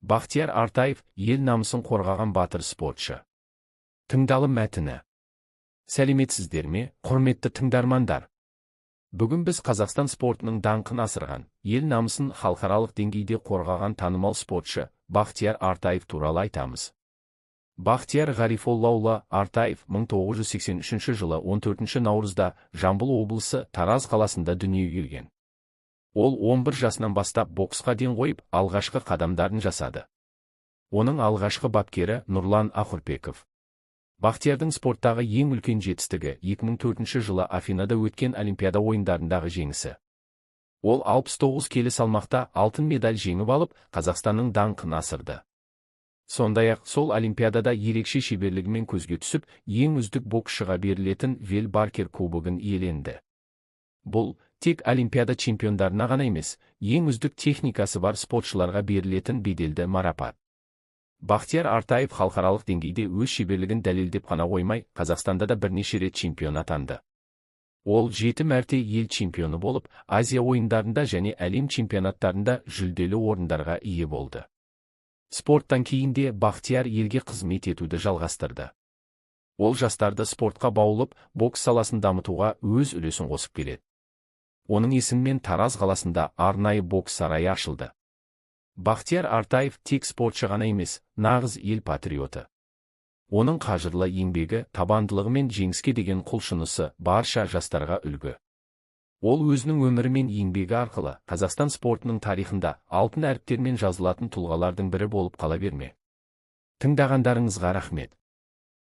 Бахтияр Артаев ел намысын қорғаған батыр спортшы. Тыңдалым мәтіні. Сәлеметсіздер ме, құрметті тыңдармандар? Бүгін біз Қазақстан спортының даңқын асырған, ел намысын халықаралық деңгейде қорғаған танымал спортшы Бахтияр Артаев туралы айтамыз. Бахтияр Ғарифоллаұлы Артаев 1983 жылы 14 наурызда Жамбыл облысы Тараз қаласында дүниеге келген. Ол 11 жасынан бастап боксқа ден қойып, алғашқы қадамдарын жасады. Оның алғашқы бапкері Нұрлан Ақүрпеков. Бахтиярдың спорттағы ең үлкен жетістігі 2004 жылы Афинада өткен Олимпиада ойындарындағы жеңісі. Ол 69 келі салмақта алтын медаль жеңіп алып, Қазақстанның даңқын асырды. Сондай-ақ сол Олимпиадада ерекше шеберлігімен көзге түсіп, ең үздік боксшыға берілетін Вел Баркер кубогын иеленді. Бұл тек Олимпиада чемпиондарына ғана емес, ең үздік техникасы бар спортшыларға берілетін беделді марапат. Бахтияр Артаев халықаралық деңгейде өз шеберлігін дәлелдеп қана қоймай, Қазақстанда да бірнеше рет чемпион атанды. Ол 7 мәрте ел чемпионы болып, Азия ойындарында және әлем чемпионаттарында жүлделі орындарға ие болды. Спорттан кейін де Бахтияр елге қызмет етуді жалғастырды. Ол жастарды спортқа баулып, бокс саласын дамытуға өз үлесін қосып келеді. Оның есімімен Тараз қаласында арнайы бокс сарайы ашылды. Бахтияр Артаев тек спортшы ғана емес, нағыз ел патриоты. Оның қажырлы еңбегі, табандылығы мен жеңіске деген құлшынысы барша жастарға үлгі. Ол өзінің өмірі мен еңбегі арқылы Қазақстан спортының тарихында алтын әріптермен жазылатын тұлғалардың бірі болып қала бермек. Тыңдағандарыңызға рахмет.